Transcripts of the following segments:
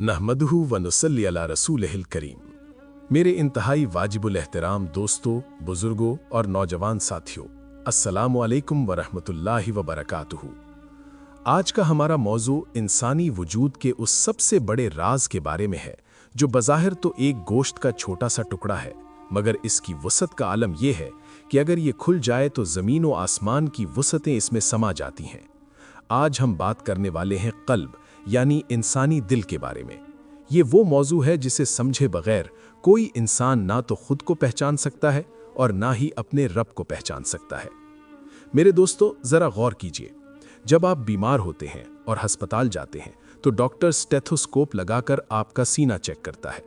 नहमदहू व नुसल्ली अला रसूलिहिल करीम। मेरे इंतहाई वाजिबुल एहतराम दोस्तों, बुजुर्गों और नौजवान साथियों, अस्सलामु अलैकुम व रहमतुल्लाहि व बरकातुहू। आज का हमारा मौजू इंसानी वजूद के उस सबसे बड़े राज के बारे में है जो बज़ाहिर तो एक गोश्त का छोटा सा टुकड़ा है, मगर इसकी वसअत का आलम यह है कि अगर ये खुल जाए तो ज़मीन व आसमान की वसअतें इसमें समा जाती हैं। आज हम बात करने वाले हैं क़ल्ब यानी इंसानी दिल के बारे में। ये वो मौजू है जिसे समझे बगैर कोई इंसान ना तो खुद को पहचान सकता है और ना ही अपने रब को पहचान सकता है। मेरे दोस्तों, ज़रा गौर कीजिए, जब आप बीमार होते हैं और अस्पताल जाते हैं तो डॉक्टर स्टेथोस्कोप लगाकर आपका सीना चेक करता है।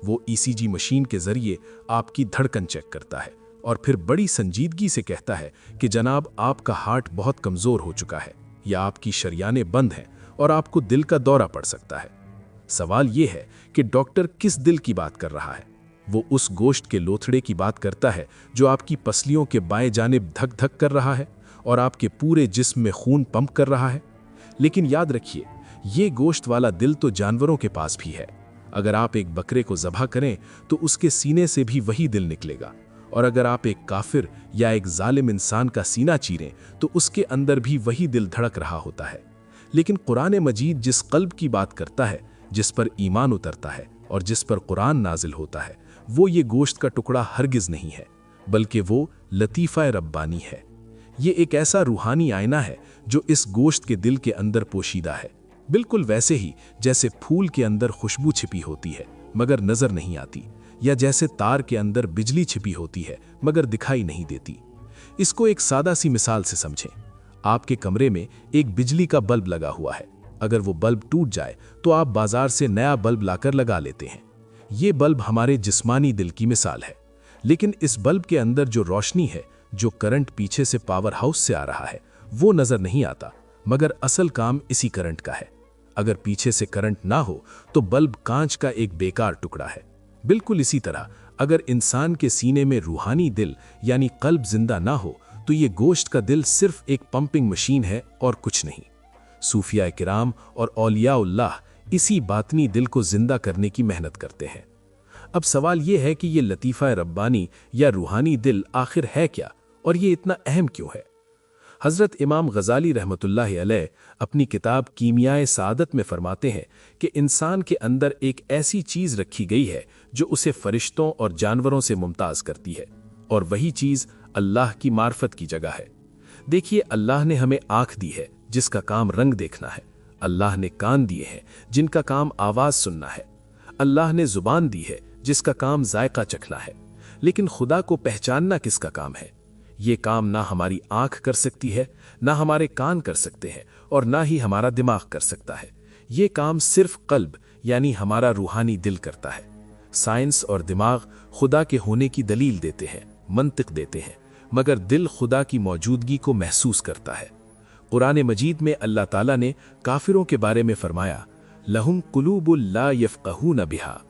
वो ईसीजी मशीन के जरिए आपकी धड़कन चेक करता है और फिर बड़ी संजीदगी से कहता है कि जनाब, आपका हार्ट बहुत कमज़ोर हो चुका है या आपकी शरियानें बंद हैं और आपको दिल का दौरा पड़ सकता है। सवाल यह है कि डॉक्टर किस दिल की बात कर रहा है? वो उस गोश्त के लोथड़े की बात करता है जो आपकी पसलियों के बाएं जानिब धक धक कर रहा है और आपके पूरे जिस्म में खून पंप कर रहा है। लेकिन याद रखिए, ये गोश्त वाला दिल तो जानवरों के पास भी है। अगर आप एक बकरे को ज़बह करें तो उसके सीने से भी वही दिल निकलेगा, और अगर आप एक काफिर या एक जालिम इंसान का सीना चीरें तो उसके अंदर भी वही दिल धड़क रहा होता है। लेकिन कुरान मजीद जिस क़ल्ब की बात करता है, जिस पर ईमान उतरता है और जिस पर कुरान नाजिल होता है, वो ये गोश्त का टुकड़ा हरगिज़ नहीं है, बल्कि वो लतीफ़ा रब्बानी है। ये एक ऐसा रूहानी आईना है जो इस गोश्त के दिल के अंदर पोशीदा है, बिल्कुल वैसे ही जैसे फूल के अंदर खुशबू छिपी होती है मगर नज़र नहीं आती, या जैसे तार के अंदर बिजली छिपी होती है मगर दिखाई नहीं देती। इसको एक सादा सी मिसाल से समझें। आपके कमरे में एक बिजली का बल्ब लगा हुआ है। अगर वो बल्ब टूट जाए तो आप बाजार से नया बल्ब लाकर लगा लेते हैं। ये बल्ब हमारे जिस्मानी दिल की मिसाल है। लेकिन इस बल्ब के अंदर जो रोशनी है, जो करंट पीछे से पावर हाउस से आ रहा है, वो नजर नहीं आता, मगर असल काम इसी करंट का है। अगर पीछे से करंट ना हो तो बल्ब कांच का एक बेकार टुकड़ा है। बिल्कुल इसी तरह अगर इंसान के सीने में रूहानी दिल यानी क़ल्ब जिंदा ना हो तो ये गोश्त का दिल सिर्फ एक पंपिंग मशीन है और कुछ नहीं। सूफिया किराम और औलियाउल्लाह इसी बातनी दिल को जिंदा करने की मेहनत करते हैं। अब सवाल ये है कि ये लतीफ़ा रब्बानी या रूहानी दिल आखिर है क्या, और ये इतना अहम क्यों है? हज़रत इमाम गज़ाली रहमतुल्लाहि अलैह अपनी किताब कीमियाए सादत में फरमाते हैं कि इंसान के अंदर एक ऐसी चीज़ रखी गई है जो उसे फरिश्तों और जानवरों से मुमताज़ करती है, और वही चीज़ अल्लाह की मार्फत की जगह है। देखिए, अल्लाह ने हमें आँख दी है जिसका काम रंग देखना है। अल्लाह ने कान दिए हैं जिनका काम आवाज़ सुनना है। अल्लाह ने ज़ुबान दी है जिसका काम जायका चखना है। लेकिन खुदा को पहचानना किसका काम है? ये काम ना हमारी आँख कर सकती है, ना हमारे कान कर सकते हैं, और ना ही हमारा दिमाग कर सकता है। ये काम सिर्फ क़ल्ब यानी हमारा रूहानी दिल करता है। साइंस और दिमाग खुदा के होने की दलील देते हैं, मंतिक देते हैं, मगर दिल खुदा की मौजूदगी को महसूस करता है। कुरान मजीद में अल्लाह ताला ने काफिरों के बारे में फरमाया, लहुम कुलूबुल ला यफ़क़हून बिहा,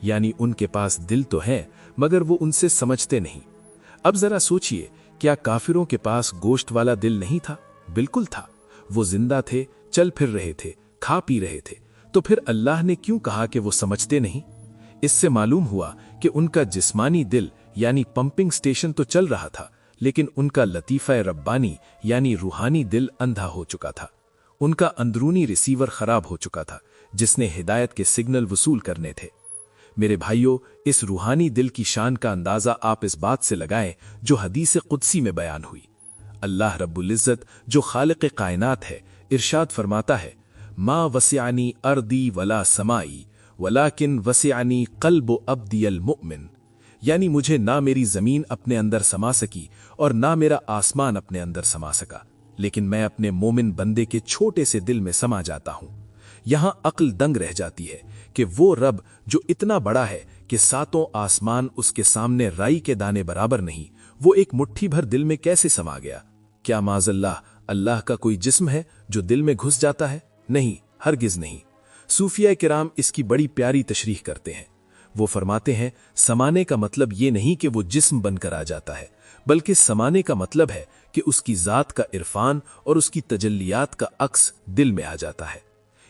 यानी उनके पास दिल तो हैं मगर वो उनसे समझते नहीं। अब जरा सोचिए, क्या काफिरों के पास गोश्त वाला दिल नहीं था? बिल्कुल था। वो जिंदा थे, चल फिर रहे थे, खा पी रहे थे। तो फिर अल्लाह ने क्यों कहा कि वो समझते नहीं? इससे मालूम हुआ कि उनका जिस्मानी दिल यानी पंपिंग स्टेशन तो चल रहा था, लेकिन उनका लतीफ़ा रब्बानी यानी रूहानी दिल अंधा हो चुका था। उनका अंदरूनी रिसीवर खराब हो चुका था जिसने हिदायत के सिग्नल वसूल करने थे। मेरे भाइयों, इस रूहानी दिल की शान का अंदाज़ा आप इस बात से लगाएं जो हदीस कुदसी में बयान हुई। अल्लाह रब्बुल इज़्ज़त जो खालिक़ कायनात है, इरशाद फरमाता है, मा वसिअनी अर्दी वला समाई वलाकिन वसिअनी क़ल्बु अब्दियल मुमिन, यानी मुझे ना मेरी ज़मीन अपने अंदर समा सकी और ना मेरा आसमान अपने अंदर समा सका, लेकिन मैं अपने मोमिन बंदे के छोटे से दिल में समा जाता हूँ। यहाँ अक्ल दंग रह जाती है कि वो रब जो इतना बड़ा है कि सातों आसमान उसके सामने राई के दाने बराबर नहीं, वो एक मुट्ठी भर दिल में कैसे समा गया? क्या माज़ल्लाह अल्लाह का कोई जिस्म है जो दिल में घुस जाता है? नहीं, हरगिज़ नहीं। सूफिया किराम इसकी बड़ी प्यारी तशरीह करते हैं। वो फरमाते हैं, समाने का मतलब ये नहीं कि वो जिस्म बनकर आ जाता है, बल्कि समाने का मतलब है कि उसकी ज़ात का इरफान और उसकी तजल्लियात का अक्स दिल में आ जाता है।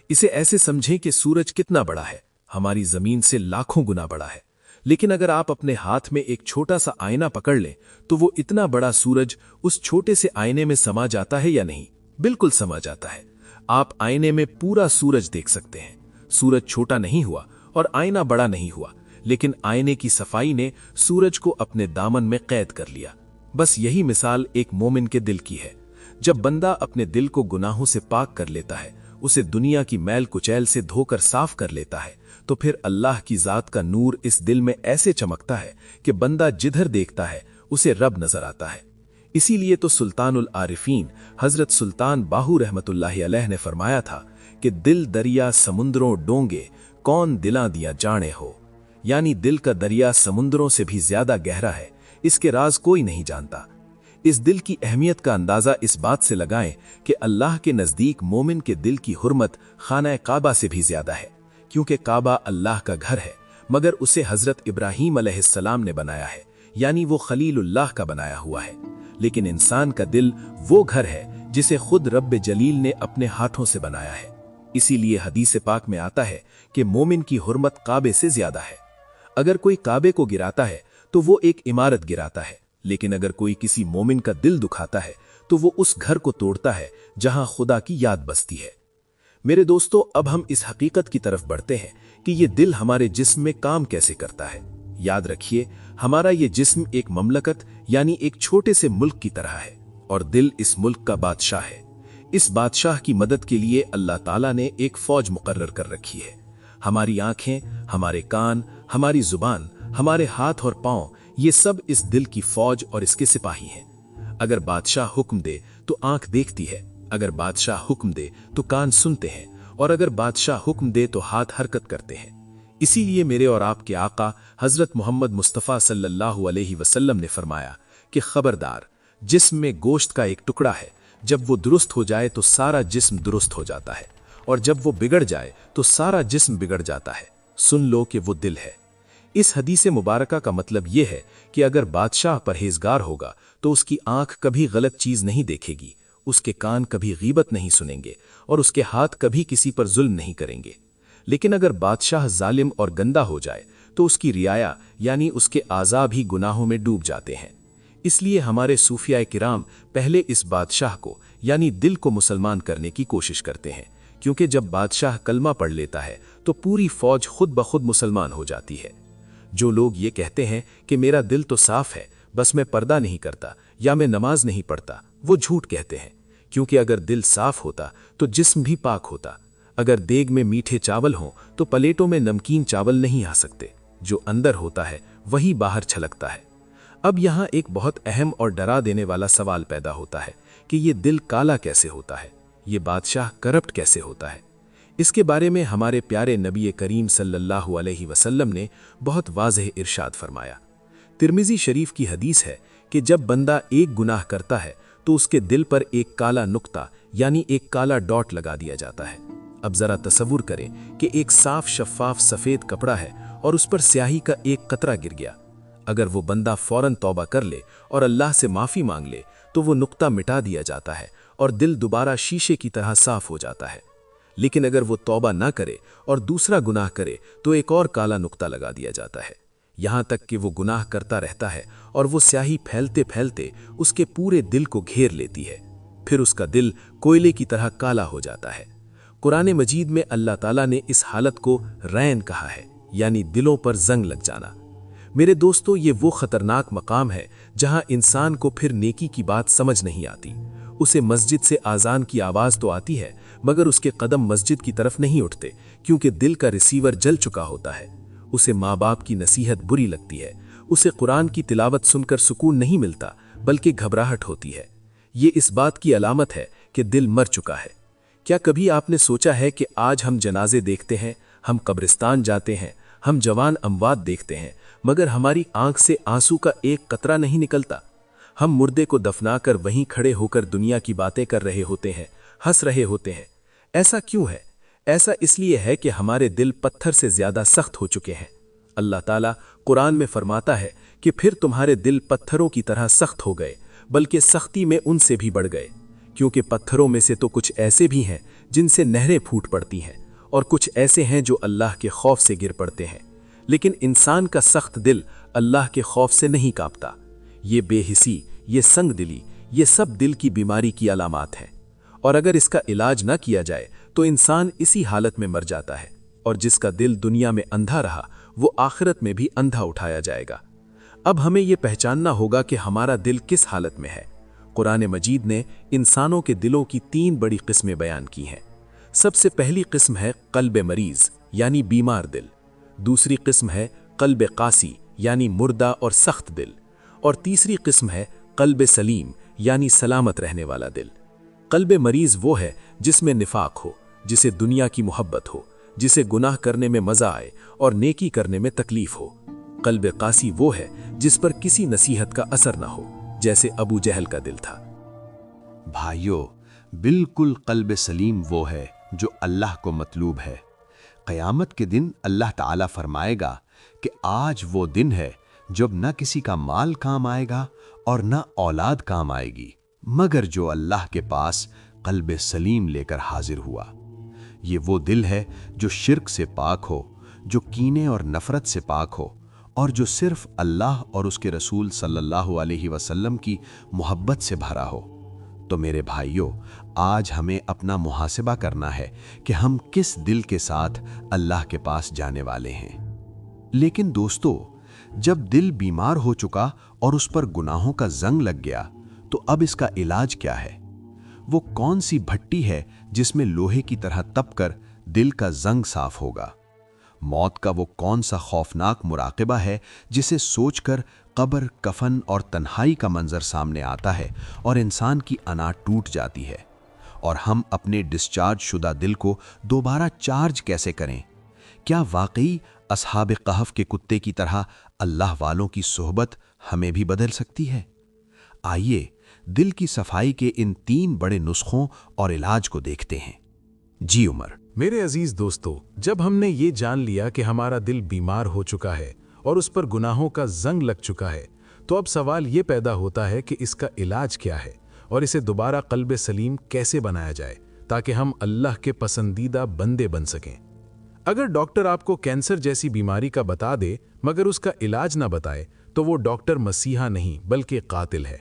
इसे ऐसे समझें कि सूरज कितना बड़ा है, हमारी जमीन से लाखों गुना बड़ा है। लेकिन अगर आप अपने हाथ में एक छोटा सा आईना पकड़ लें तो वो इतना बड़ा सूरज उस छोटे से आईने में समा जाता है या नहीं? बिल्कुल समा जाता है। आप आईने में पूरा सूरज देख सकते हैं। सूरज छोटा नहीं हुआ और आईना बड़ा नहीं हुआ, लेकिन आईने की सफाई ने सूरज को अपने दामन में कैद कर लिया। बस यही मिसाल एक मोमिन के दिल की है। जब बंदा अपने दिल को गुनाहों से पाक कर लेता है, उसे दुनिया की मैल कुचैल से धोकर साफ कर लेता है, तो फिर अल्लाह की जात का नूर इस दिल में ऐसे चमकता है कि बंदा जिधर देखता है उसे रब नजर आता है। इसीलिए तो सुल्तानुल आरिफीन हजरत सुल्तान बाहू रहमतुल्लाहि अलैह ने फरमाया था कि दिल दरिया समुद्रों डोंगे कौन दिला दिया जाने हो, यानी दिल का दरिया समुद्रों से भी ज्यादा गहरा है, इसके राज कोई नहीं जानता। इस दिल की अहमियत का अंदाजा इस बात से लगाएं कि अल्लाह के नजदीक मोमिन के दिल की हुर्मत खाना काबा से भी ज्यादा है, क्योंकि काबा अल्लाह का घर है, मगर उसे हजरत इब्राहीम अलैहिस्सलाम ने बनाया है, यानी वो खलीलुल्लाह का बनाया हुआ है। लेकिन इंसान का दिल वो घर है जिसे खुद रब्बे जलील ने अपने हाथों से बनाया है। इसीलिए हदीस पाक में आता है कि मोमिन की हुर्मत काबे से ज्यादा है। अगर कोई काबे को गिराता है तो वो एक इमारत गिराता है, लेकिन अगर कोई किसी मोमिन का दिल दुखाता है तो वो उस घर को तोड़ता है जहां खुदा की याद बसती है। मेरे दोस्तों, अब हम इस हकीकत की तरफ बढ़ते हैं कि ये दिल हमारे जिस्म में काम कैसे करता है। याद रखिए, हमारा ये जिस्म एक ममलकत यानी एक छोटे से मुल्क की तरह है और दिल इस मुल्क का बादशाह है। इस बादशाह की मदद के लिए अल्लाह ताला ने एक फौज मुकर्रर कर रखी है। हमारी आंखें, हमारे कान, हमारी जुबान, हमारे हाथ और पांव, ये सब इस दिल की फौज और इसके सिपाही हैं। अगर बादशाह हुक्म दे तो आंख देखती है, अगर बादशाह हुक्म दे तो कान सुनते हैं, और अगर बादशाह हुक्म दे तो हाथ हरकत करते हैं। इसीलिए मेरे और आपके आका हजरत मोहम्मद मुस्तफ़ा सल्लल्लाहु अलैहि वसल्लम ने फरमाया कि खबरदार, जिस्म में गोश्त का एक टुकड़ा है, जब वो दुरुस्त हो जाए तो सारा जिस्म दुरुस्त हो जाता है, और जब वो बिगड़ जाए तो सारा जिस्म बिगड़ जाता है। सुन लो कि वो दिल है। इस हदीस मुबारका का मतलब यह है कि अगर बादशाह परहेजगार होगा तो उसकी आंख कभी गलत चीज नहीं देखेगी, उसके कान कभी गीबत नहीं सुनेंगे और उसके हाथ कभी किसी पर जुल्म नहीं करेंगे। लेकिन अगर बादशाह जालिम और गंदा हो जाए तो उसकी रियाया यानी उसके आज़ा भी गुनाहों में डूब जाते हैं। इसलिए हमारे सूफिया किराम पहले इस बादशाह को यानी दिल को मुसलमान करने की कोशिश करते हैं, क्योंकि जब बादशाह कलमा पढ़ लेता है तो पूरी फौज खुद ब खुद मुसलमान हो जाती है। जो लोग ये कहते हैं कि मेरा दिल तो साफ है, बस मैं पर्दा नहीं करता या मैं नमाज नहीं पढ़ता, वो झूठ कहते हैं, क्योंकि अगर दिल साफ होता तो जिस्म भी पाक होता। अगर देग में मीठे चावल हों तो प्लेटों में नमकीन चावल नहीं आ सकते। जो अंदर होता है वही बाहर छलकता है। अब यहाँ एक बहुत अहम और डरा देने वाला सवाल पैदा होता है कि ये दिल काला कैसे होता है, ये बादशाह करप्ट कैसे होता है। इसके बारे में हमारे प्यारे नबी करीम सल्लल्लाहु अलैहि वसल्लम ने बहुत वाज़ेह इरशाद फरमाया। तिर्मिज़ी शरीफ की हदीस है कि जब बंदा एक गुनाह करता है तो उसके दिल पर एक काला नुक्ता यानी एक काला डॉट लगा दिया जाता है। अब जरा तसव्वुर करें कि एक साफ शफाफ सफेद कपड़ा है और उस पर स्याही का एक कतरा गिर गया। अगर वो बंदा फौरन तौबा कर ले और अल्लाह से माफी मांग ले तो वो नुक्ता मिटा दिया जाता है और दिल दोबारा शीशे की तरह साफ हो जाता है। लेकिन अगर वो तौबा ना करे और दूसरा गुनाह करे तो एक और काला नुक्ता लगा दिया जाता है, यहाँ तक कि वो गुनाह करता रहता है और वो स्याही फैलते फैलते उसके पूरे दिल को घेर लेती है। फिर उसका दिल कोयले की तरह काला हो जाता है। कुरान मजीद में अल्लाह ताला ने इस हालत को रैन कहा है, यानी दिलों पर जंग लग जाना। मेरे दोस्तों, ये वो खतरनाक मकाम है जहां इंसान को फिर नेकी की बात समझ नहीं आती। उसे मस्जिद से आज़ान की आवाज़ तो आती है, मगर उसके कदम मस्जिद की तरफ नहीं उठते, क्योंकि दिल का रिसीवर जल चुका होता है। उसे माँ बाप की नसीहत बुरी लगती है, उसे कुरान की तिलावत सुनकर सुकून नहीं मिलता बल्कि घबराहट होती है। ये इस बात की अलामत है कि दिल मर चुका है। क्या कभी आपने सोचा है कि आज हम जनाजे देखते हैं, हम कब्रिस्तान जाते हैं, हम जवान अमवात देखते हैं, मगर हमारी आंख से आंसू का एक कतरा नहीं निकलता। हम मुर्दे को दफनाकर वहीं खड़े होकर दुनिया की बातें कर रहे होते हैं, हंस रहे होते हैं। ऐसा क्यों है? ऐसा इसलिए है कि हमारे दिल पत्थर से ज्यादा सख्त हो चुके हैं। अल्लाह ताला कुरान में फरमाता है कि फिर तुम्हारे दिल पत्थरों की तरह सख्त हो गए, बल्कि सख्ती में उनसे भी बढ़ गए, क्योंकि पत्थरों में से तो कुछ ऐसे भी हैं جن سے نہریں پھوٹ پڑتی ہیں، اور کچھ ایسے ہیں جو اللہ کے خوف سے گر پڑتے ہیں۔ لیکن انسان کا سخت دل اللہ کے خوف سے نہیں کانپتا۔ یہ بے حسی، یہ سنگ دلی، یہ سب دل کی بیماری کی علامات ہیں، اور اگر اس کا علاج نہ کیا جائے تو انسان اسی حالت میں مر جاتا ہے، اور جس کا دل دنیا میں اندھا رہا وہ آخرت میں بھی اندھا اٹھایا جائے گا۔ اب ہمیں یہ پہچاننا ہوگا کہ ہمارا دل کس حالت میں ہے۔ قرآن مجید نے انسانوں کے دلوں کی 3 بڑی قسمیں بیان کی ہیں۔ سب سے پہلی قسم ہے قلب مریض یعنی بیمار دل، دوسری قسم ہے قلب قاسی یعنی مردہ اور سخت دل، اور تیسری قسم ہے قلب سلیم یعنی سلامت رہنے والا دل۔ قلب مریض وہ ہے جس میں نفاق ہو، جسے دنیا کی محبت ہو، جسے گناہ کرنے میں مزہ آئے اور نیکی کرنے میں تکلیف ہو۔ قلب قاسی وہ ہے جس پر کسی نصیحت کا اثر نہ ہو، جیسے ابو جہل کا دل تھا۔ بھائیو، بالکل قلب سلیم وہ ہے جو اللہ کو مطلوب ہے۔ قیامت کے دن اللہ تعالیٰ فرمائے گا کہ آج وہ دن ہے جب نہ کسی کا مال کام آئے گا اور نہ اولاد کام آئے گی، مگر جو اللہ کے پاس قلب سلیم لے کر حاضر ہوا۔ یہ وہ دل ہے جو شرک سے پاک ہو، جو کینے اور نفرت سے پاک ہو، اور جو صرف اللہ اور اس کے رسول صلی اللہ علیہ وسلم کی محبت سے بھرا ہو۔ تو میرے بھائیوں، آج ہمیں اپنا محاسبہ کرنا ہے کہ ہم کس دل کے ساتھ اللہ کے پاس جانے والے ہیں۔ لیکن دوستو، جب دل بیمار ہو چکا اور اس پر گناہوں کا زنگ لگ گیا تو اب اس کا علاج کیا ہے؟ وہ کون سی بھٹی ہے جس میں لوہے کی طرح تپ کر دل کا زنگ صاف ہوگا؟ موت کا وہ کون سا خوفناک مراقبہ ہے جسے سوچ کر قبر، کفن اور تنہائی کا منظر سامنے آتا ہے اور انسان کی انا ٹوٹ جاتی ہے؟ اور ہم اپنے ڈسچارج شدہ دل کو دوبارہ چارج کیسے کریں؟ کیا واقعی اصحاب کہف کے کتے کی طرح اللہ والوں کی صحبت ہمیں بھی بدل سکتی ہے؟ آئیے دل کی صفائی کے ان 3 بڑے نسخوں اور علاج کو دیکھتے ہیں۔ جی عمر۔ میرے عزیز دوستو، جب ہم نے یہ جان لیا کہ ہمارا دل بیمار ہو چکا ہے اور اس پر گناہوں کا زنگ لگ چکا ہے، تو اب سوال یہ پیدا ہوتا ہے کہ اس کا علاج کیا ہے اور اسے دوبارہ قلب سلیم کیسے بنایا جائے تاکہ ہم اللہ کے پسندیدہ بندے بن سکیں۔ اگر ڈاکٹر آپ کو کینسر جیسی بیماری کا بتا دے مگر اس کا علاج نہ بتائے تو وہ ڈاکٹر مسیحا نہیں بلکہ قاتل ہے۔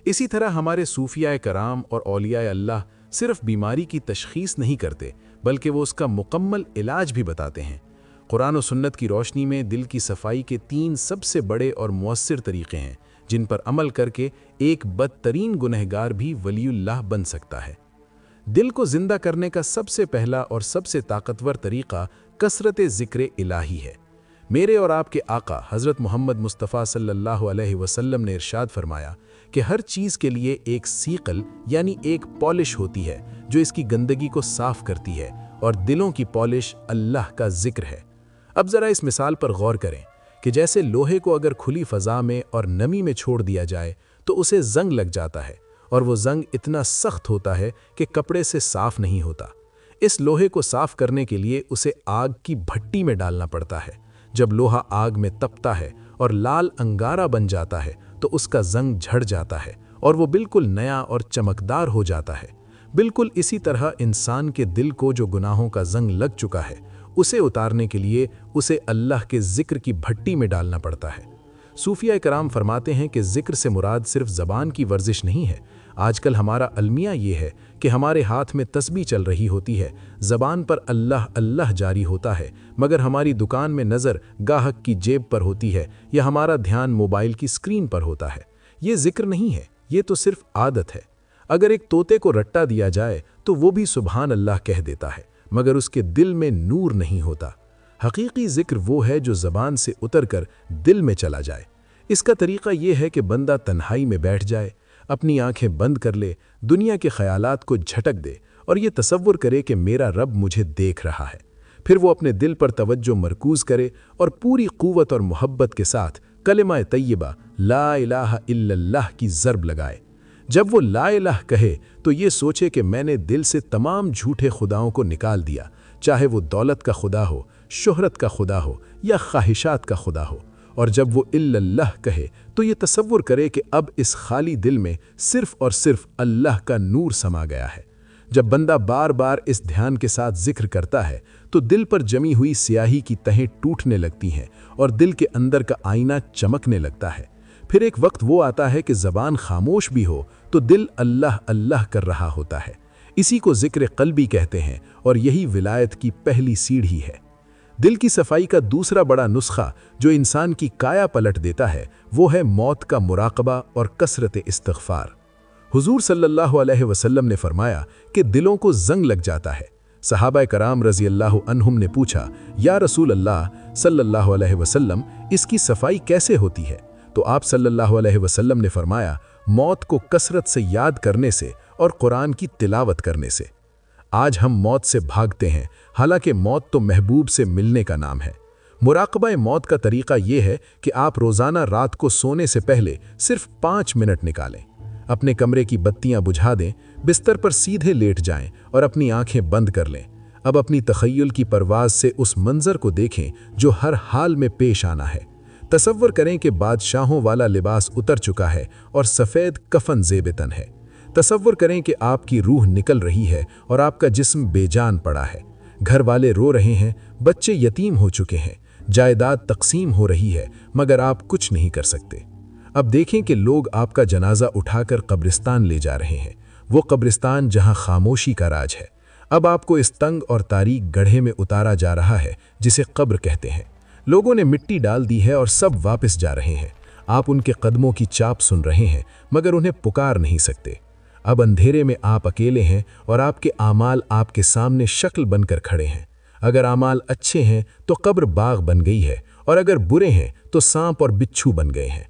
اسی طرح ہمارے صوفیاء کرام اور اولیاء اللہ صرف بیماری کی تشخیص نہیں کرتے بلکہ وہ اس کا مکمل علاج بھی بتاتے ہیں۔ قرآن و سنت کی روشنی میں دل کی صفائی کے 3 سب سے بڑے اور مؤثر طریقے ہیں جن پر عمل کر کے ایک بدترین گنہگار بھی ولی اللہ بن سکتا ہے۔ دل کو زندہ کرنے کا سب سے پہلا اور سب سے طاقتور طریقہ کثرت ذکر الہی ہے۔ میرے اور آپ کے آقا حضرت محمد مصطفیٰ صلی اللہ علیہ وسلم نے ارشاد فرمایا کہ ہر چیز کے لیے ایک سیقل یعنی ایک پالش ہوتی ہے جو اس کی گندگی کو صاف کرتی ہے، اور دلوں کی پالش اللہ کا ذکر ہے۔ اب ذرا اس مثال پر غور کریں کہ جیسے لوہے کو اگر کھلی فضا میں اور نمی میں چھوڑ دیا جائے تو اسے زنگ لگ جاتا ہے، اور وہ زنگ اتنا سخت ہوتا ہے کہ کپڑے سے صاف نہیں ہوتا۔ اس لوہے کو صاف کرنے کے لیے اسے آگ کی بھٹی میں ڈالنا پڑتا ہے۔ جب لوہا آگ میں تپتا ہے اور لال انگارہ بن جاتا ہے تو اس کا زنگ جھڑ جاتا ہے اور وہ بالکل نیا اور چمکدار ہو جاتا ہے۔ بالکل اسی طرح انسان کے دل کو جو گناہوں کا زنگ لگ چکا ہے اسے اتارنے کے لیے اسے اللہ کے ذکر کی بھٹی میں ڈالنا پڑتا ہے۔ صوفیاء کرام فرماتے ہیں کہ ذکر سے مراد صرف زبان کی ورزش نہیں ہے۔ آج کل ہمارا المیہ یہ ہے کہ ہمارے ہاتھ میں تسبیح چل رہی ہوتی ہے، زبان پر اللہ اللہ جاری ہوتا ہے، مگر ہماری دکان میں نظر گاہک کی جیب پر ہوتی ہے یا ہمارا دھیان موبائل کی اسکرین پر ہوتا ہے۔ یہ ذکر نہیں ہے، یہ تو صرف عادت ہے۔ اگر ایک طوطے کو رٹا دیا جائے تو وہ بھی سبحان اللہ کہہ دیتا ہے، مگر اس کے دل میں نور نہیں ہوتا۔ حقیقی ذکر وہ ہے جو زبان سے اتر کر دل میں چلا جائے۔ اس کا طریقہ یہ ہے کہ بندہ تنہائی میں بیٹھ جائے، اپنی آنکھیں بند کر لے، دنیا کے خیالات کو جھٹک دے اور یہ تصور کرے کہ میرا رب مجھے دیکھ رہا ہے۔ پھر وہ اپنے دل پر توجہ مرکوز کرے اور پوری قوت اور محبت کے ساتھ کلمہ طیبہ لا الہ الا اللہ کی ضرب لگائے۔ جب وہ لا الہ کہے تو یہ سوچے کہ میں نے دل سے تمام جھوٹے خداؤں کو نکال دیا، چاہے وہ دولت کا خدا ہو، شہرت کا خدا ہو یا خواہشات کا خدا ہو۔ اور جب وہ الا اللہ کہے تو یہ تصور کرے کہ اب اس خالی دل میں صرف اور صرف اللہ کا نور سما گیا ہے۔ جب بندہ بار بار اس دھیان کے ساتھ ذکر کرتا ہے تو دل پر جمی ہوئی سیاہی کی تہیں ٹوٹنے لگتی ہیں اور دل کے اندر کا آئینہ چمکنے لگتا ہے۔ پھر ایک وقت وہ آتا ہے کہ زبان خاموش بھی ہو تو دل اللہ اللہ کر رہا ہوتا ہے۔ اسی کو ذکر قلبی کہتے ہیں اور یہی ولایت کی پہلی سیڑھی ہے۔ دل کی صفائی کا دوسرا بڑا نسخہ جو انسان کی کایا پلٹ دیتا ہے وہ ہے موت کا مراقبہ اور کثرت استغفار۔ حضور صلی اللہ علیہ وسلم نے فرمایا کہ دلوں کو زنگ لگ جاتا ہے۔ صحابہ کرام رضی اللہ عنہم نے پوچھا، یا رسول اللہ صلی اللہ علیہ وسلم، اس کی صفائی کیسے ہوتی ہے؟ تو آپ صلی اللہ علیہ وسلم نے فرمایا، موت کو کثرت سے یاد کرنے سے اور قرآن کی تلاوت کرنے سے۔ آج ہم موت سے بھاگتے ہیں، حالانکہ موت تو محبوب سے ملنے کا نام ہے۔ مراقبہ موت کا طریقہ یہ ہے کہ آپ روزانہ رات کو سونے سے پہلے صرف 5 منٹ نکالیں، اپنے کمرے کی بتیاں بجھا دیں، بستر پر سیدھے لیٹ جائیں اور اپنی آنکھیں بند کر لیں۔ اب اپنی تخیل کی پرواز سے اس منظر کو دیکھیں جو ہر حال میں پیش آنا ہے۔ تصور کریں کہ بادشاہوں والا لباس اتر چکا ہے اور سفید کفن زیب تن ہے۔ تصور کریں کہ آپ کی روح نکل رہی ہے اور آپ کا جسم بے جان پڑا ہے۔ گھر والے رو رہے ہیں، بچے یتیم ہو چکے ہیں، جائیداد تقسیم ہو رہی ہے، مگر آپ کچھ نہیں کر سکتے۔ اب دیکھیں کہ لوگ آپ کا جنازہ اٹھا کر قبرستان لے جا رہے ہیں، وہ قبرستان جہاں خاموشی کا راج ہے۔ اب آپ کو اس تنگ اور تاریک گڑھے میں اتارا جا رہا ہے جسے قبر کہتے ہیں۔ لوگوں نے مٹی ڈال دی ہے اور سب واپس جا رہے ہیں۔ آپ ان کے قدموں کی چاپ سن رہے ہیں مگر انہیں پکار نہیں سکتے۔ اب اندھیرے میں آپ اکیلے ہیں اور آپ کے اعمال آپ کے سامنے شکل بن کر کھڑے ہیں۔ اگر اعمال اچھے ہیں تو قبر باغ بن گئی ہے اور اگر برے ہیں تو سانپ اور بچھو بن گئے ہیں۔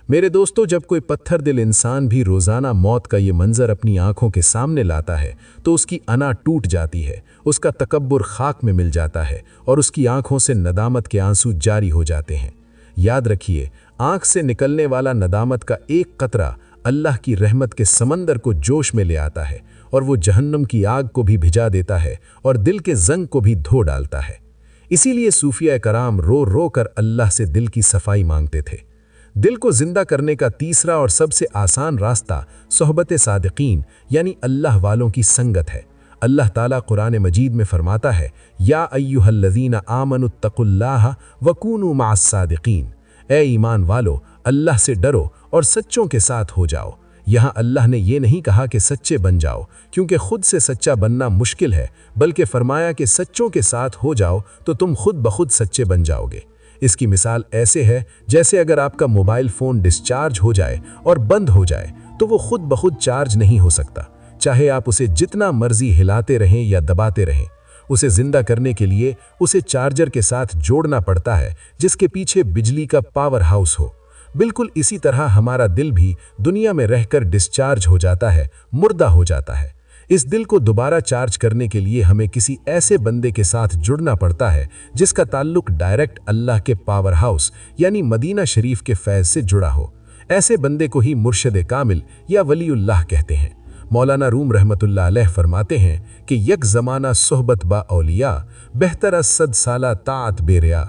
میرے دوستو، جب کوئی پتھر دل انسان بھی روزانہ موت کا یہ منظر اپنی آنکھوں کے سامنے لاتا ہے تو اس کی انا ٹوٹ جاتی ہے، اس کا تکبر خاک میں مل جاتا ہے اور اس کی آنکھوں سے ندامت کے آنسو جاری ہو جاتے ہیں۔ یاد رکھیے، آنکھ سے نکلنے والا ندامت کا ایک قطرہ اللہ کی رحمت کے سمندر کو جوش میں لے آتا ہے اور وہ جہنم کی آگ کو بھی بھجا دیتا ہے اور دل کے زنگ کو بھی دھو ڈالتا ہے۔ اسی لیے صوفیہ کرام رو رو کر اللہ سے دل کی صفائی مانگتے تھے۔ دل کو زندہ کرنے کا تیسرا اور سب سے آسان راستہ صحبت صادقین یعنی اللہ والوں کی سنگت ہے۔ اللہ تعالیٰ قرآن مجید میں فرماتا ہے، یا ایھا الذین آمنوا اتقوا اللہ وکونوا مع الصادقین، اے ایمان والو، اللہ سے ڈرو اور سچوں کے ساتھ ہو جاؤ۔ یہاں اللہ نے یہ نہیں کہا کہ سچے بن جاؤ، کیونکہ خود سے سچا بننا مشکل ہے، بلکہ فرمایا کہ سچوں کے ساتھ ہو جاؤ تو تم خود بخود سچے بن جاؤ گے۔ اس کی مثال ایسے ہے جیسے اگر آپ کا موبائل فون ڈسچارج ہو جائے اور بند ہو جائے تو وہ خود بخود چارج نہیں ہو سکتا، چاہے آپ اسے جتنا مرضی ہلاتے رہیں یا دباتے رہیں۔ اسے زندہ کرنے کے لیے اسے چارجر کے ساتھ جوڑنا پڑتا ہے جس کے پیچھے بجلی کا پاور ہاؤس ہو۔ بالکل اسی طرح ہمارا دل بھی دنیا میں رہ کر ڈسچارج ہو جاتا ہے، مردہ ہو جاتا ہے۔ اس دل کو دوبارہ چارج کرنے کے لیے ہمیں کسی ایسے بندے کے ساتھ جڑنا پڑتا ہے جس کا تعلق ڈائریکٹ اللہ کے پاور ہاؤس یعنی مدینہ شریف کے فیض سے جڑا ہو۔ ایسے بندے کو ہی مرشد کامل یا ولی اللہ کہتے ہیں۔ مولانا روم رحمۃ اللہ علیہ فرماتے ہیں کہ یک زمانہ صحبت با اولیاء بہتر از 100 سالہ طاعت بے ریا،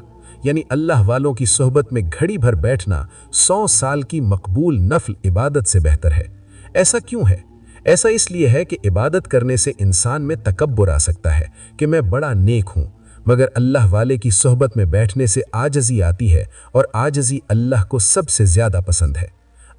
یعنی اللہ والوں کی صحبت میں گھڑی بھر بیٹھنا 100 سال کی مقبول نفل عبادت سے بہتر ہے۔ ایسا کیوں ہے؟ ایسا اس لیے ہے کہ عبادت کرنے سے انسان میں تکبر آ سکتا ہے کہ میں بڑا نیک ہوں، مگر اللہ والے کی صحبت میں بیٹھنے سے عاجزی آتی ہے اور عاجزی اللہ کو سب سے زیادہ پسند ہے۔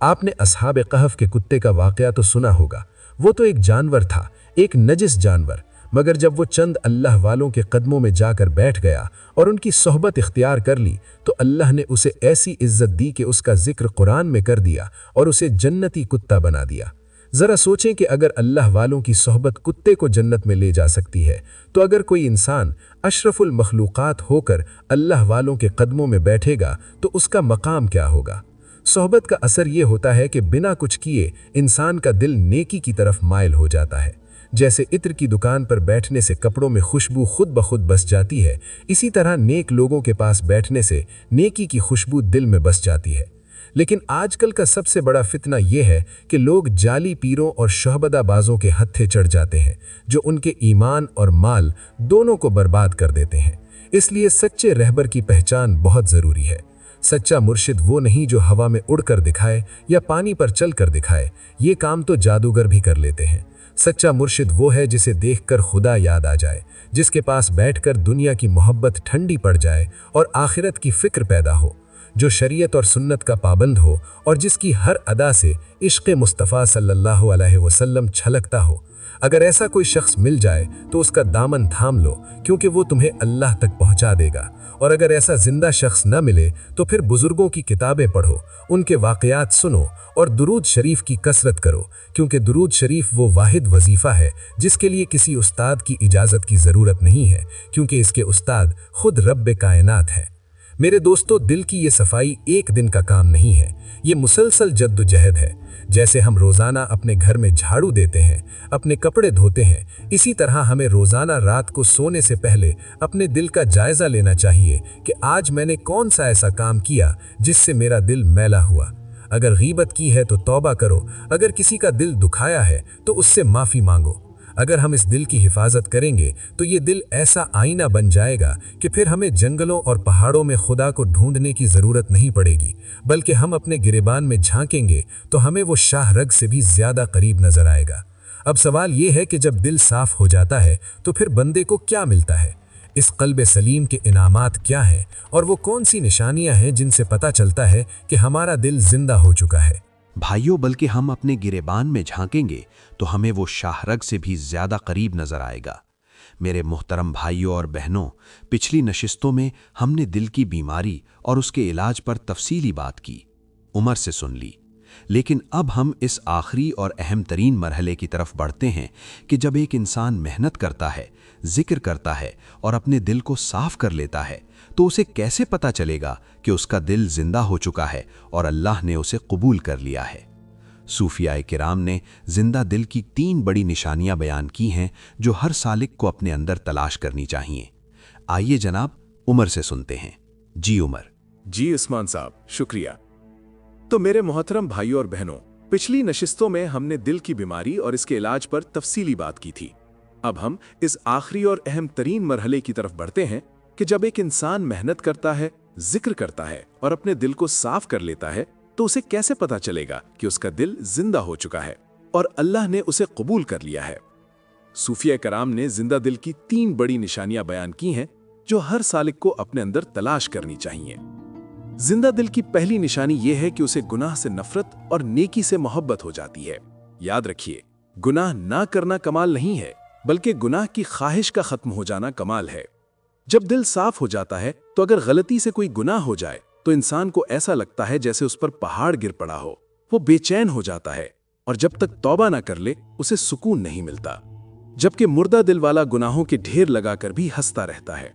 آپ نے اصحاب کہف کے کتے کا واقعہ تو سنا ہوگا۔ وہ تو ایک جانور تھا، ایک نجس جانور، مگر جب وہ چند اللہ والوں کے قدموں میں جا کر بیٹھ گیا اور ان کی صحبت اختیار کر لی تو اللہ نے اسے ایسی عزت دی کہ اس کا ذکر قرآن میں کر دیا اور اسے جنتی کتا بنا دیا۔ ذرا سوچیں کہ اگر اللہ والوں کی صحبت کتے کو جنت میں لے جا سکتی ہے تو اگر کوئی انسان اشرف المخلوقات ہو کر اللہ والوں کے قدموں میں بیٹھے گا تو اس کا مقام کیا ہوگا؟ صحبت کا اثر یہ ہوتا ہے کہ بنا کچھ کیے انسان کا دل نیکی کی طرف مائل ہو جاتا ہے۔ جیسے عطر کی دکان پر بیٹھنے سے کپڑوں میں خوشبو خود بخود بس جاتی ہے، اسی طرح نیک لوگوں کے پاس بیٹھنے سے نیکی کی خوشبو دل میں بس جاتی ہے۔ لیکن آج کل کا سب سے بڑا فتنہ یہ ہے کہ لوگ جعلی پیروں اور شعبدہ بازوں کے ہتھے چڑھ جاتے ہیں جو ان کے ایمان اور مال دونوں کو برباد کر دیتے ہیں۔ اس لیے سچے رہبر کی پہچان بہت ضروری ہے۔ سچا مرشد وہ نہیں جو ہوا میں اڑ کر دکھائے یا پانی پر چل کر دکھائے، یہ کام تو جادوگر بھی کر لیتے ہیں۔ सच्चा मुर्शिद वो है जिसे देखकर खुदा याद आ जाए, जिसके पास बैठकर दुनिया की मोहब्बत ठंडी पड़ जाए और आखिरत की फिक्र पैदा हो, जो शरीयत और सुन्नत का पाबंद हो और जिसकी हर अदा से इश्क़ मुस्तफ़ा सल्लल्लाहु अलैहि वसल्लम छलकता हो। अगर ऐसा कोई शख्स मिल जाए तो उसका दामन थाम लो, क्योंकि वो तुम्हें अल्लाह तक पहुंचा देगा। और अगर ऐसा जिंदा शख्स न मिले तो फिर बुजुर्गों की किताबें पढ़ो, उनके वाक़यात सुनो और दुरूद शरीफ की कसरत करो, क्योंकि दुरूद शरीफ वो वाहिद वजीफ़ा है जिसके लिए किसी उस्ताद की इजाज़त की ज़रूरत नहीं है, क्योंकि इसके उस्ताद खुद रब्बे कायनात है। मेरे दोस्तों, दिल की ये सफाई एक दिन का काम नहीं है, ये मुसलसल जद्दोजहद है। जैसे हम रोज़ाना अपने घर में झाड़ू देते हैं, अपने कपड़े धोते हैं, इसी तरह हमें रोज़ाना रात को सोने से पहले अपने दिल का जायज़ा लेना चाहिए कि आज मैंने कौन सा ऐसा काम किया जिससे मेरा दिल मैला हुआ। अगर गीबत की है तो तौबा करो, अगर किसी का दिल दुखाया है तो उससे माफ़ी मांगो। अगर हम इस दिल की हिफाजत करेंगे तो ये दिल ऐसा आईना बन जाएगा कि फिर हमें जंगलों और पहाड़ों में खुदा को ढूंढने की ज़रूरत नहीं पड़ेगी, बल्कि हम अपने गिरेबान में झांकेंगे तो हमें वो शाह रग से भी ज़्यादा करीब नज़र आएगा। अब सवाल ये है कि जब दिल साफ़ हो जाता है तो फिर बंदे को क्या मिलता है? इस क़ल्ब सलीम के इनामात क्या हैं और वो कौन सी निशानियाँ हैं जिनसे पता चलता है कि हमारा दिल जिंदा हो चुका है? भाइयों, बल्कि हम अपने गिरेबान में झांकेंगे तो हमें वो शाहरग से भी ज़्यादा करीब नज़र आएगा। मेरे मुहतरम भाइयों और बहनों, पिछली नशिस्तों में हमने दिल की बीमारी और उसके इलाज पर तफसीली बात की, उमर से सुन ली। लेकिन अब हम इस आखिरी और अहम तरीन मरहले की तरफ बढ़ते हैं कि जब एक इंसान मेहनत करता है, जिक्र करता है और अपने दिल को साफ कर लेता है, तो उसे कैसे पता चलेगा कि उसका दिल जिंदा हो चुका है और अल्लाह ने उसे कबूल कर लिया है? सूफियाए किराम ने जिंदा दिल की 3 बड़ी निशानियां बयान की हैं जो हर सालिक को अपने अंदर तलाश करनी चाहिए। आइए जनाब, उमर से सुनते हैं। जी उमर। जी उस्मान साहब, शुक्रिया। तो मेरे मोहतरम भाइयों और बहनों, पिछली नशिस्तों में हमने दिल की बीमारी और इसके इलाज पर तफसीली बात की थी। अब हम इस आखिरी और अहम तरीन मरहले की तरफ बढ़ते हैं कि जब एक इंसान मेहनत करता है, जिक्र करता है और अपने दिल को साफ कर लेता है, तो उसे कैसे पता चलेगा कि उसका दिल जिंदा हो चुका है और अल्लाह ने उसे कबूल कर लिया है? सूफिया कराम ने जिंदा दिल की 3 बड़ी निशानियां बयान की हैं जो हर सालिक को अपने अंदर तलाश करनी चाहिए। जिंदा दिल की पहली निशानी यह है कि उसे गुनाह से नफरत और नेकी से मोहब्बत हो जाती है। याद रखिए, गुनाह ना करना कमाल नहीं है, बल्कि गुनाह की ख्वाहिश का खत्म हो जाना कमाल है। जब दिल साफ हो जाता है तो अगर गलती से कोई गुनाह हो जाए तो इंसान को ऐसा लगता है जैसे उस पर पहाड़ गिर पड़ा हो। वो बेचैन हो जाता है और जब तक तौबा ना कर ले उसे सुकून नहीं मिलता, जबकि मुर्दा दिल वाला गुनाहों के ढेर लगाकर भी हंसता रहता है।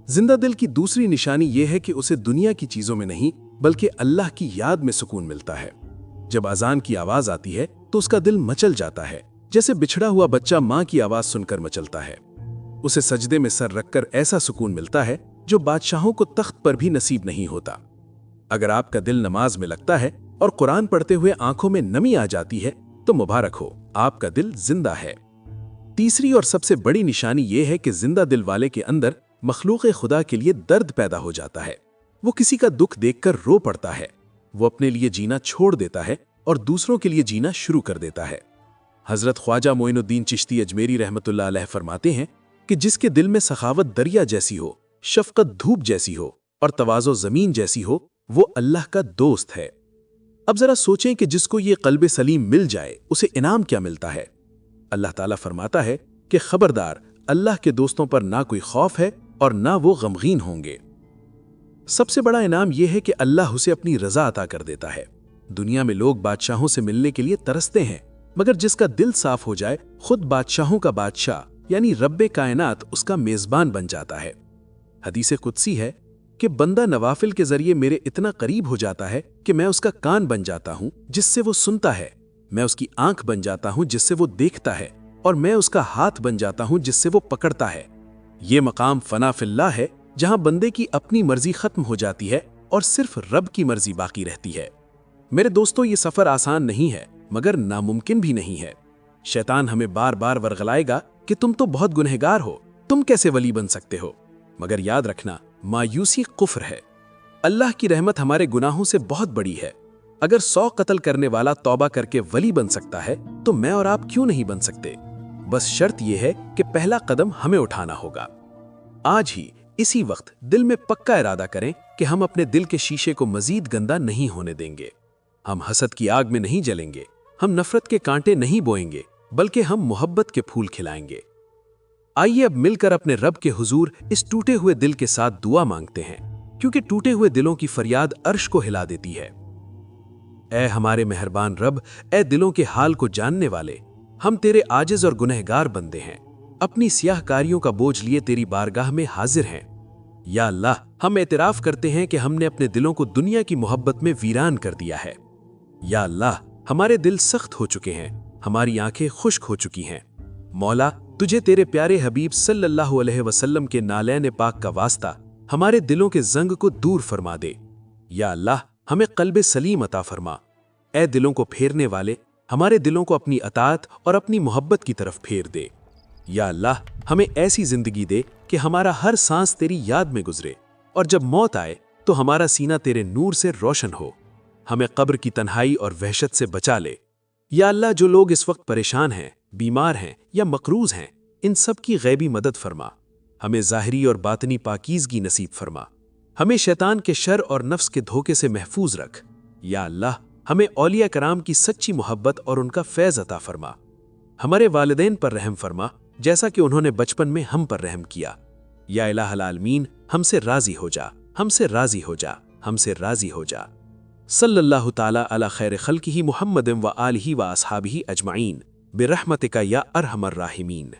जिंदा दिल की दूसरी निशानी यह है कि उसे दुनिया की चीजों में नहीं बल्कि अल्लाह की याद में सुकून मिलता है। जब अजान की आवाज आती है तो उसका दिल मचल जाता है, जैसे बिछड़ा हुआ बच्चा मां की आवाज सुनकर मचलता है। उसे सजदे में सर रखकर ऐसा सुकून मिलता है जो बादशाहों को तख्त पर भी नसीब नहीं होता। अगर आपका दिल नमाज में लगता है और कुरान पढ़ते हुए आंखों में नमी आ जाती है तो मुबारक हो, आपका दिल जिंदा है। तीसरी और सबसे बड़ी निशानी यह है कि जिंदा दिल वाले के अंदर मखलूक खुदा के लिए दर्द पैदा हो जाता है। वो किसी का दुख देखकर रो पड़ता है, वो अपने लिए जीना छोड़ देता है और दूसरों के लिए जीना शुरू कर देता है। हजरत ख्वाजा मोइनुद्दीन चिश्ती अजमेरी रहमतुल्लाह अलैह फरमाते हैं कि जिसके दिल में सखावत दरिया जैसी हो, शफकत धूप जैसी हो और तवाज़ो ज़मीन जैसी हो, वो अल्लाह का दोस्त है। अब जरा सोचें कि जिसको ये क़ल्ब सलीम मिल जाए उसे इनाम क्या मिलता है। अल्लाह ताला फरमाता है कि खबरदार, अल्लाह के दोस्तों पर ना कोई खौफ है और ना वो गमगीन होंगे। सबसे बड़ा इनाम यह है कि अल्लाह उसे अपनी रजा अता कर देता है। दुनिया में लोग बादशाहों से मिलने के लिए तरसते हैं, मगर जिसका दिल साफ हो जाए खुद बादशाहों का बादशाह यानी रब्बे कायनात उसका मेजबान बन जाता है। हदीस कुदसी है कि बंदा नवाफिल के जरिए मेरे इतना करीब हो जाता है कि मैं उसका कान बन जाता हूं जिससे वो सुनता है, मैं उसकी आंख बन जाता हूं जिससे वो देखता है, और मैं उसका हाथ बन जाता हूं जिससे वो पकड़ता है। ये मकाम फना फिल्लाह है जहां बंदे की अपनी मर्जी खत्म हो जाती है और सिर्फ रब की मर्जी बाकी रहती है। मेरे दोस्तों, ये सफर आसान नहीं है मगर नामुमकिन भी नहीं है। शैतान हमें बार बार वर्गलाएगा कि तुम तो बहुत गुनहगार हो, तुम कैसे वली बन सकते हो। मगर याद रखना, मायूसी कुफ्र है। अल्लाह की रहमत हमारे गुनाहों से बहुत बड़ी है। اگر 100 قتل کرنے والا توبہ کر کے ولی بن سکتا ہے تو میں اور آپ کیوں نہیں بن سکتے؟ بس شرط یہ ہے کہ پہلا قدم ہمیں اٹھانا ہوگا۔ آج ہی اسی وقت دل میں پکا ارادہ کریں کہ ہم اپنے دل کے شیشے کو مزید گندا نہیں ہونے دیں گے۔ ہم حسد کی آگ میں نہیں جلیں گے، ہم نفرت کے کانٹے نہیں بوئیں گے، بلکہ ہم محبت کے پھول کھلائیں گے۔ آئیے اب مل کر اپنے رب کے حضور اس ٹوٹے ہوئے دل کے ساتھ دعا مانگتے ہیں، کیونکہ ٹوٹے ہوئے دلوں کی فریاد عرش کو ہلا دیتی ہے۔ اے ہمارے مہربان رب، اے دلوں کے حال کو جاننے والے، ہم تیرے عاجز اور گنہگار بندے ہیں، اپنی سیاہ کاریوں کا بوجھ لیے تیری بارگاہ میں حاضر ہیں۔ یا اللہ، ہم اعتراف کرتے ہیں کہ ہم نے اپنے دلوں کو دنیا کی محبت میں ویران کر دیا ہے۔ یا اللہ، ہمارے دل سخت ہو چکے ہیں، ہماری آنکھیں خشک ہو چکی ہیں۔ مولا، تجھے تیرے پیارے حبیب صلی اللہ علیہ وسلم کے نالین پاک کا واسطہ ہمارے دلوں کے زنگ کو دور فرما دے۔ یا اللہ، ہمیں قلب سلیم عطا فرما۔ اے دلوں کو پھیرنے والے، ہمارے دلوں کو اپنی اطاعت اور اپنی محبت کی طرف پھیر دے۔ یا اللہ، ہمیں ایسی زندگی دے کہ ہمارا ہر سانس تیری یاد میں گزرے، اور جب موت آئے تو ہمارا سینہ تیرے نور سے روشن ہو۔ ہمیں قبر کی تنہائی اور وحشت سے بچا لے۔ یا اللہ، جو لوگ اس وقت پریشان ہیں، بیمار ہیں یا مقروض ہیں، ان سب کی غیبی مدد فرما۔ ہمیں ظاہری اور باطنی پاکیزگی نصیب فرما۔ ہمیں شیطان کے شر اور نفس کے دھوکے سے محفوظ رکھ۔ یا اللہ، ہمیں اولیاء کرام کی سچی محبت اور ان کا فیض عطا فرما۔ ہمارے والدین پر رحم فرما، جیسا کہ انہوں نے بچپن میں ہم پر رحم کیا۔ یا الہ العالمین، ہم سے راضی ہو جا، ہم سے راضی ہو جا، ہم سے راضی ہو جا۔ صلی اللہ تعالی علی خیر خلقہ محمد و آلہ و اصحابہ اجمعین برحمتک یا ارحم الراحمین۔